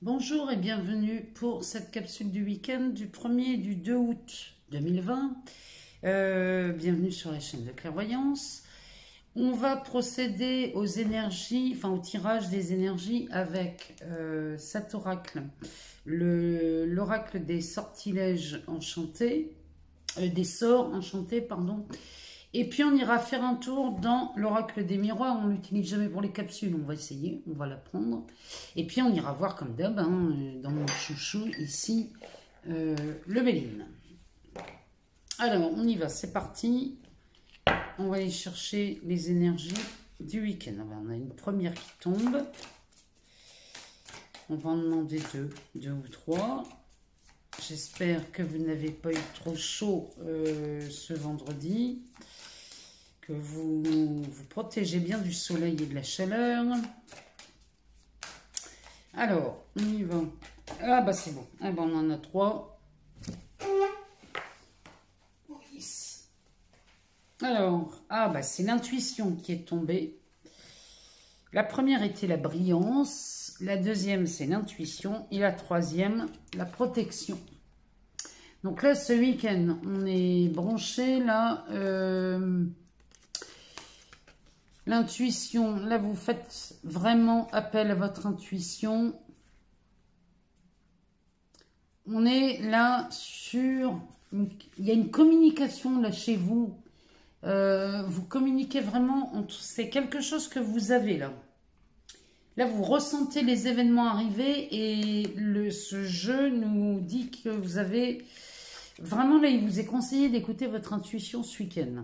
Bonjour et bienvenue pour cette capsule du week-end du 1er et du 2 août 2020. Bienvenue sur la chaîne de clairvoyance. On va procéder aux énergies, au tirage des énergies avec cet oracle, l'oracle des sortilèges enchantés, des sorts enchantés, pardon. Et puis on ira faire un tour dans l'oracle des miroirs. On ne l'utilise jamais pour les capsules, on va essayer, on va la prendre. Et puis on ira voir comme d'hab, dans mon chouchou ici, le Béline. Alors on y va, c'est parti. On va aller chercher les énergies du week-end. On a une première qui tombe. On va en demander deux ou trois. J'espère que vous n'avez pas eu trop chaud ce vendredi. Que vous vous protégez bien du soleil et de la chaleur. Alors, on y va. Ah bah c'est bon. Ah bah on en a 3. Alors, ah bah c'est l'intuition qui est tombée. La première était la brillance. La deuxième, c'est l'intuition. Et la troisième, la protection. Donc là, ce week-end, on est branché là. L'intuition, là vous faites vraiment appel à votre intuition. On est là sur... Il y a une communication là chez vous. Vous communiquez vraiment, c'est quelque chose que vous avez là. Là vous ressentez les événements arriver et ce jeu nous dit que vous avez... Vraiment là il vous est conseillé d'écouter votre intuition ce week-end.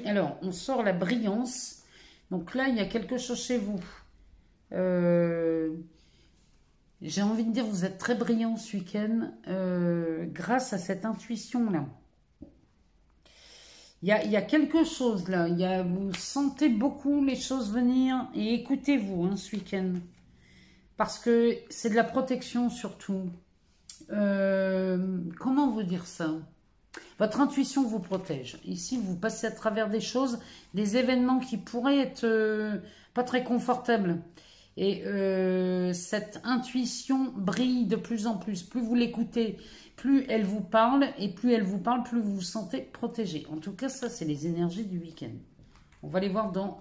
Alors, on sort la brillance. Donc là, il y a quelque chose chez vous. J'ai envie de dire, vous êtes très brillant ce week-end grâce à cette intuition-là. Il y a quelque chose là. Vous sentez beaucoup les choses venir et écoutez-vous ce week-end. Parce que c'est de la protection surtout. Comment vous dire ça ? Votre intuition vous protège. Ici, vous passez à travers des choses, des événements qui pourraient être pas très confortables. Et cette intuition brille de plus en plus. Plus vous l'écoutez, plus elle vous parle. Et plus elle vous parle, plus vous vous sentez protégé. En tout cas, ça, c'est les énergies du week-end. On va les voir dans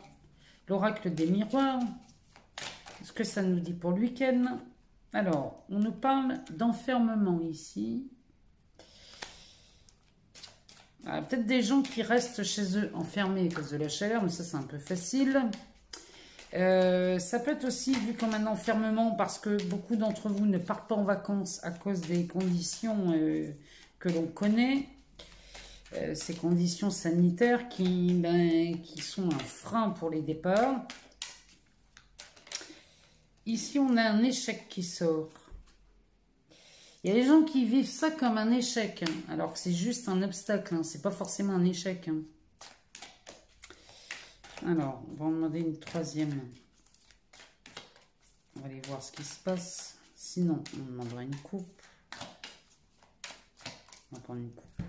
l'oracle des miroirs. Ce que ça nous dit pour le week-end. Alors, on nous parle d'enfermement ici. Peut-être des gens qui restent chez eux enfermés à cause de la chaleur, mais ça c'est un peu facile. Ça peut être aussi vu comme un enfermement parce que beaucoup d'entre vous ne partent pas en vacances à cause des conditions que l'on connaît. Ces conditions sanitaires qui sont un frein pour les départs. Ici on a un échec qui sort. Il y a des gens qui vivent ça comme un échec, alors que c'est juste un obstacle, c'est pas forcément un échec. Alors, on va en demander une troisième. On va aller voir ce qui se passe. Sinon, on demandera une coupe. On va prendre une coupe.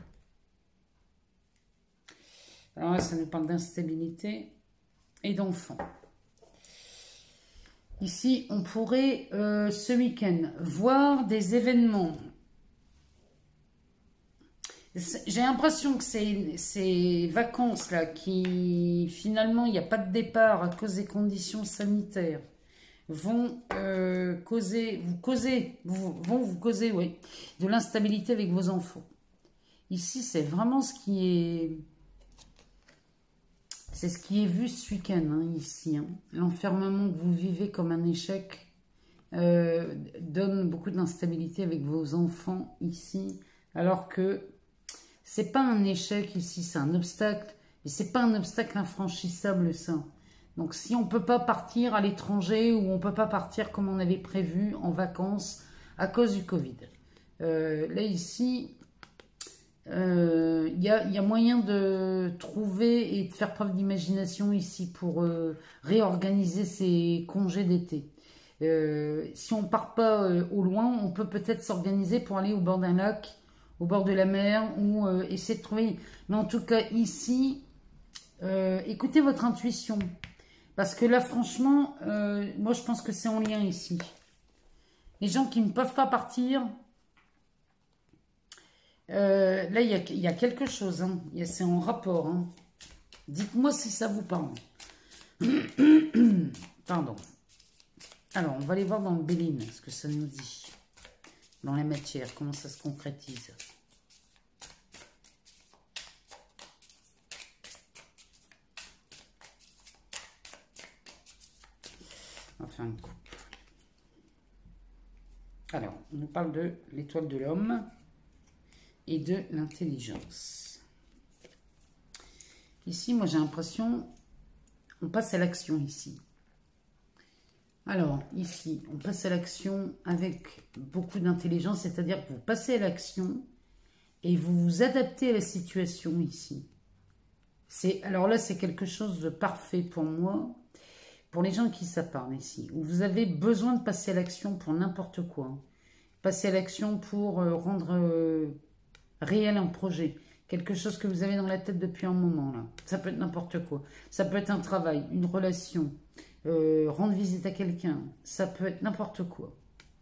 Alors là, ça nous parle d'instabilité et d'enfants. Ici, on pourrait, ce week-end, voir des événements. J'ai l'impression que ces vacances-là, qui finalement, il n'y a pas de départ à cause des conditions sanitaires, vont vous causer de l'instabilité avec vos enfants. Ici, c'est vraiment ce qui est... C'est ce qui est vu ce week-end, ici. L'enfermement que vous vivez comme un échec donne beaucoup d'instabilité avec vos enfants ici. Alors que c'est pas un échec ici, c'est un obstacle. Et c'est pas un obstacle infranchissable, ça. Donc si on peut pas partir à l'étranger ou on peut pas partir comme on avait prévu en vacances à cause du Covid. Là, ici... Il y a moyen de trouver et de faire preuve d'imagination ici pour réorganiser ces congés d'été. Si on ne part pas au loin, on peut peut-être s'organiser pour aller au bord d'un lac, au bord de la mer, ou essayer de trouver... Mais en tout cas, ici, écoutez votre intuition. Parce que là, franchement, moi, je pense que c'est en lien ici. Les gens qui ne peuvent pas partir, là, il y a quelque chose. Hein. C'est en rapport. Hein. Dites-moi si ça vous parle. Pardon. Alors, on va aller voir dans le Béline, ce que ça nous dit. Dans la matière, comment ça se concrétise. Enfin, une coupe. Alors, on nous parle de l'étoile de l'homme et de l'intelligence. Ici, moi, j'ai l'impression, on passe à l'action ici. Alors, ici, on passe à l'action avec beaucoup d'intelligence, c'est-à-dire que vous passez à l'action et vous vous adaptez à la situation ici. Alors là, c'est quelque chose de parfait pour moi, pour les gens qui ça parle ici, où vous avez besoin de passer à l'action pour n'importe quoi. Passer à l'action pour rendre réel un projet, quelque chose que vous avez dans la tête depuis un moment. Là. Ça peut être n'importe quoi. Ça peut être un travail, une relation, rendre visite à quelqu'un. Ça peut être n'importe quoi.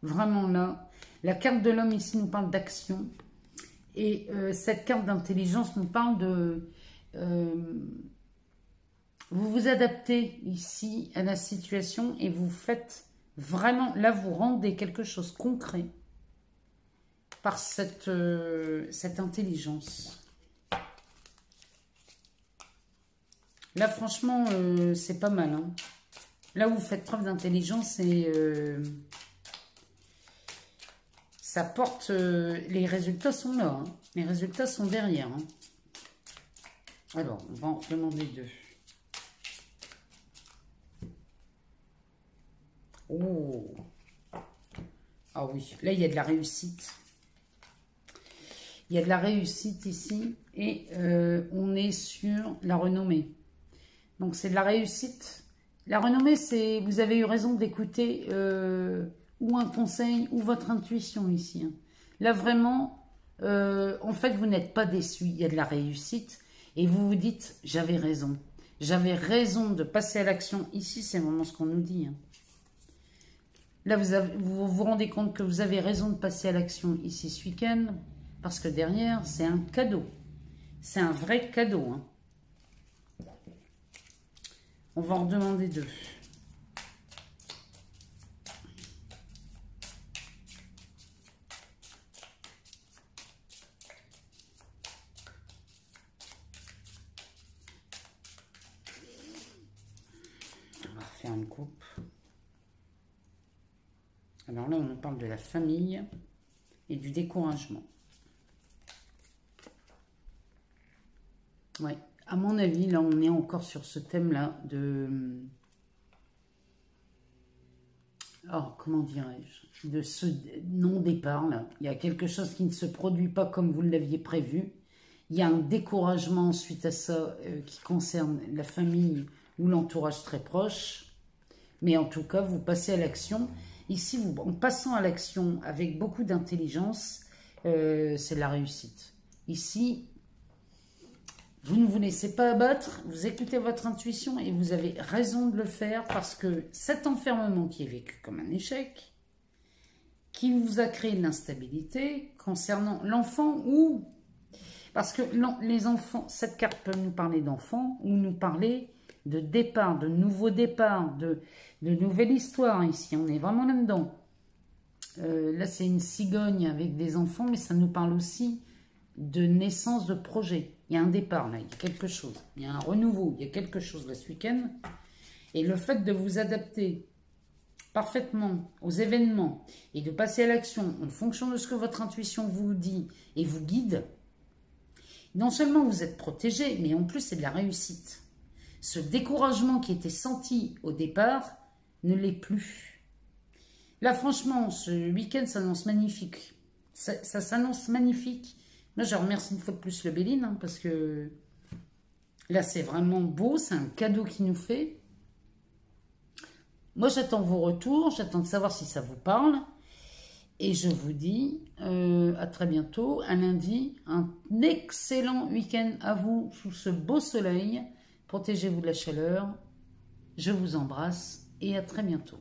Vraiment là, la carte de l'homme ici nous parle d'action. Et cette carte d'intelligence nous parle de... vous vous adaptez ici à la situation et vous faites vraiment... Là, vous rendez quelque chose de concret par cette intelligence. Là, franchement, c'est pas mal. Hein. Là, vous faites preuve d'intelligence et ça porte... les résultats sont là. Hein. Les résultats sont derrière. Hein. Alors, on va en demander deux. Oh! Ah oui, là, il y a de la réussite. Il y a de la réussite ici et on est sur la renommée. Donc, c'est de la réussite. La renommée, c'est... Vous avez eu raison d'écouter ou un conseil ou votre intuition ici. Hein. Là, vraiment, en fait, vous n'êtes pas déçu. Il y a de la réussite et vous vous dites, j'avais raison. J'avais raison de passer à l'action. Ici, c'est vraiment ce qu'on nous dit. Hein. Là, vous vous rendez compte que vous avez raison de passer à l'action ici ce week-end. Parce que derrière, c'est un cadeau. C'est un vrai cadeau. Hein. On va en demander deux. On va refaire une coupe. Alors là, on nous parle de la famille et du découragement. Ouais, à mon avis, là, on est encore sur ce thème-là de... Oh, comment dirais-je? De ce non-départ, là. Il y a quelque chose qui ne se produit pas comme vous l'aviez prévu. Il y a un découragement suite à ça qui concerne la famille ou l'entourage très proche. Mais en tout cas, vous passez à l'action. Ici, en passant à l'action avec beaucoup d'intelligence, c'est la réussite. Ici... Vous ne vous laissez pas abattre, vous écoutez votre intuition et vous avez raison de le faire parce que cet enfermement qui est vécu comme un échec, qui vous a créé de l'instabilité concernant l'enfant ou... Parce que les enfants, cette carte peut nous parler d'enfants ou nous parler de départ, de nouveau départ, de nouvelle histoire ici. On est vraiment là-dedans. Là, c'est une cigogne avec des enfants, mais ça nous parle aussi de naissance de projet. Il y a un départ, là, il y a quelque chose. Il y a un renouveau, il y a quelque chose là ce week-end. Et le fait de vous adapter parfaitement aux événements et de passer à l'action en fonction de ce que votre intuition vous dit et vous guide, non seulement vous êtes protégé, mais en plus c'est de la réussite. Ce découragement qui était senti au départ ne l'est plus. Là, franchement, ce week-end s'annonce magnifique. Ça s'annonce magnifique. Moi, je remercie une fois de plus le Béline, hein, parce que là, c'est vraiment beau, c'est un cadeau qu'il nous fait. Moi, j'attends vos retours, j'attends de savoir si ça vous parle. Et je vous dis à très bientôt, à lundi. Un excellent week-end à vous sous ce beau soleil. Protégez-vous de la chaleur. Je vous embrasse et à très bientôt.